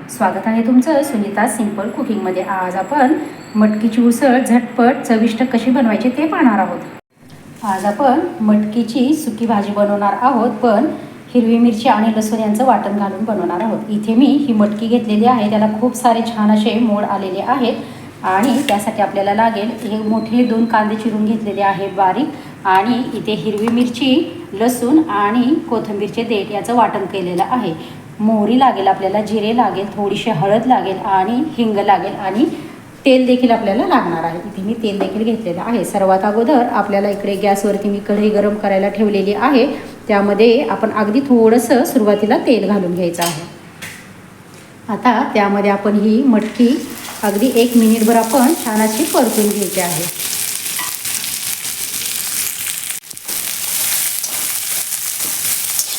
स्वागत आहे तुमचं सुनीता सिंपल कुकिंगमध्ये। आज आपण मटकीची उसळ झटपट चविष्ट कशी बनवायची ते पाहणार आहोत। आज आपण मटकीची सुकी भाजी बनवणार आहोत, पण हिरवी मिरची आणि लसूण यांचं वाटण घालून बनवणार आहोत। इथे मी ही मटकी घेतलेली आहे, त्याला खूप सारे छान असे मोड आलेले आहेत आणि त्यासाठी आपल्याला लागेल हे मोठे 2 कांदे चिरून घेतलेले आहे बारीक, आणि इथे हिरवी मिरची, लसूण आणि कोथिंबीरचे देठ याचं वाटण केलेलं आहे। मोहरी लागेल आपल्याला, जिरे लागेल, थोडीशी हळद लागेल आणि हिंग लागेल आणि तेल देखील आपल्याला लागणार आहे। इथे मी तेल देखील घेतलेलं आहे। सर्वात अगोदर आपल्याला इकडे गॅसवरती मी कढई गरम करायला ठेवलेली आहे, त्यामध्ये आपण अगदी थोडंसं सुरुवातीला तेल घालून घ्यायचं आहे। आता त्यामध्ये आपण ही मटकी अगदी 1 मिनिटभर आपण छान अशी परतून घ्यायची आहे।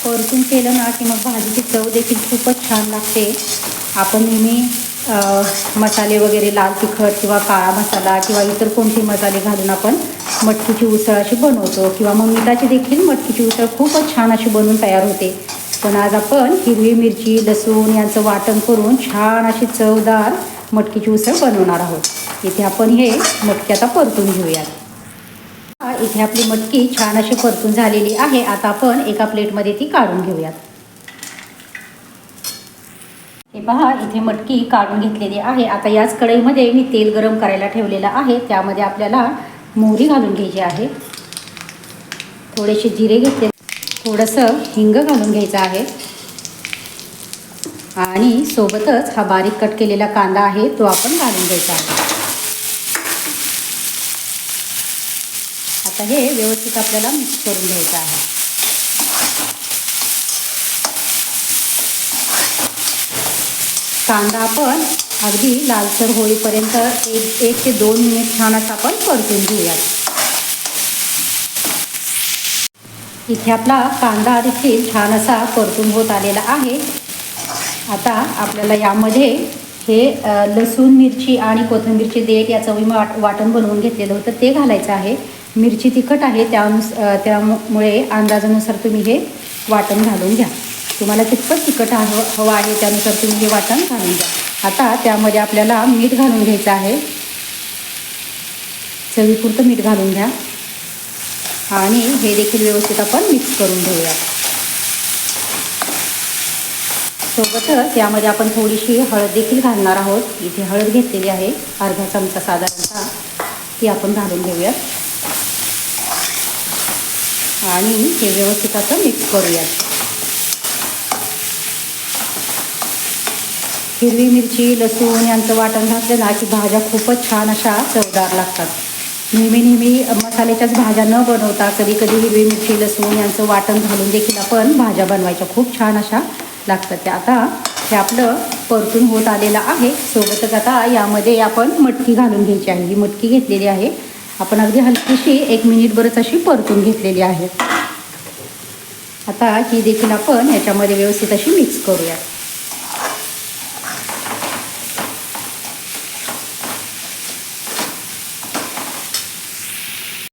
परतून केलं ना की मग भाजीची चव देखील खूपच छान लागते। आपण नेहमी मसाले वगैरे लाल तिखट किंवा काळा मसाला किंवा इतर कोणते मसाले घालून आपण मटकीची उसळ अशी बनवतो, किंवा मग मिठाची देखील मटकीची उसळ खूपच छान अशी बनवून तयार होते। पण आज आपण हिरवी मिरची, लसूण यांचं वाटण करून छान अशी चवदार मटकीची उसळ बनवणार आहोत। इथे आपण हे मटकी आता परतून घेऊयात। इथे आपली मटकी छान अशी परतून झालेली आहे। आता आपण एका प्लेटमध्ये ती काढून घेऊयात। हे पहा, इथे मटकी काढून घेतलेली आहे। आता याच कढईमध्ये मी तेल गरम करायला ठेवलेलं आहे, त्यामध्ये आपल्याला मोहरी घालून घ्यायची आहे, थोडेसे जिरे घेतले, थोडंसं हिंग घालून घ्यायचं आहे आणि सोबतच हा बारीक कट केलेला कांदा आहे तो आपण घालून घ्यायचा आहे। आता हे व्यवस्थित आपल्याला मिक्स करून घ्यायचं आहे। कांदा आपण अगदी लालसर होईपर्यंत 1 ते 2 मिनिट छान असं आपण परतून घेऊयात। इथे आपला कांदा देखील छान असा परतून होत आलेला आहे। आता आपल्याला यामध्ये हे लसूण, मिरची आणि कोथिंबीरचे देठ याचं मी वाटण बनवून घेतलेलं होतं ते घालायचं आहे। मिरची तिखट आहे, त्यामुळे अंदाजानुसार तुम्ही हे वाटण घालून घ्या। तुम्हाला कितपत तिखट हवं आहे त्यानुसार तुम्ही हे वाटण घालून घ्या। आता त्यामध्ये आपल्याला मीठ घालून घ्यायचं आहे, चवीपुरतं मीठ घालून घ्या आणि हे देखील व्यवस्थित आपण मिक्स करून घेऊया। सोबतच यामध्ये आपण थोडीशी हळद देखील घालणार आहोत। इथे हळद घेतलेली आहे अर्धा चमचा साधारणतः, ती आपण घालून घेऊयात आणि हे व्यवस्थित असं मिक्स करूयात। हिरवी मिरची, लसूण यांचं वाटण घातलं ना की भाज्या खूपच छान अशा चवदार लागतात। नेहमी मसाल्याच्याच भाज्या न बनवता कधी हिरवी मिरची, लसूण यांचं वाटण घालून देखील आपण भाज्या बनवायच्या, खूप छान अशा लागतात त्या। आता हे आपलं परतून होत आलेलं आहे। सोबतच आता यामध्ये आपण मटकी घालून घ्यायची आहे। ही मटकी घेतलेली आहे आपण, अगदी हलकीशी 1 मिनिटभरच अशी परतून घेतलेली आहे। आता ही देखील आपण याच्यामध्ये व्यवस्थित अशी मिक्स करूया।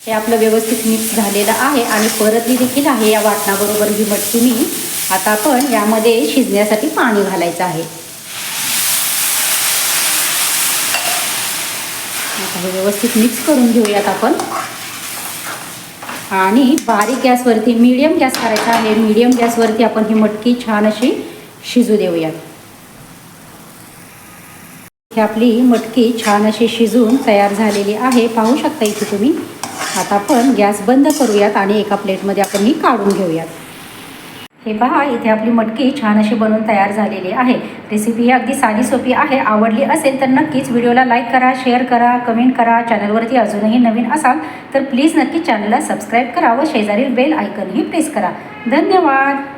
हे आपलं व्यवस्थित मिक्स झालेलं आहे आणि परतली देखील आहे या वाटणाबरोबर ही मटकी मी। आता आपण यामध्ये शिजण्यासाठी पाणी घालायचं आहे। आता हे व्यवस्थित मिक्स करून घेऊयात आपण आणि बारीक गॅसवरती, मीडियम गॅस करायचा आहे। मीडियम गॅसवरती आपण ही मटकी छान अशी शिजू देऊयात। ही आपली मटकी छान अशी शिजून तयार झालेली आहे, पाहू शकता इथे तुम्ही। आता आपण गॅस बंद करूयात आणि एका प्लेटमध्ये आपण ही काढून घेऊयात। हे पहा, इथे आपली मटकी छान अशी बनवून तयार झालेली आहे। रेसिपी ही अगदी साधी सोपी आहे। आवडली असेल तर नक्कीच व्हिडिओला लाईक करा, शेअर करा, कमेंट करा। चॅनलवरती अजूनही नवीन असाल तर प्लीज नक्की चॅनलला सबस्क्राईब करा व शेजारील बेल आयकॉनही प्रेस करा। धन्यवाद।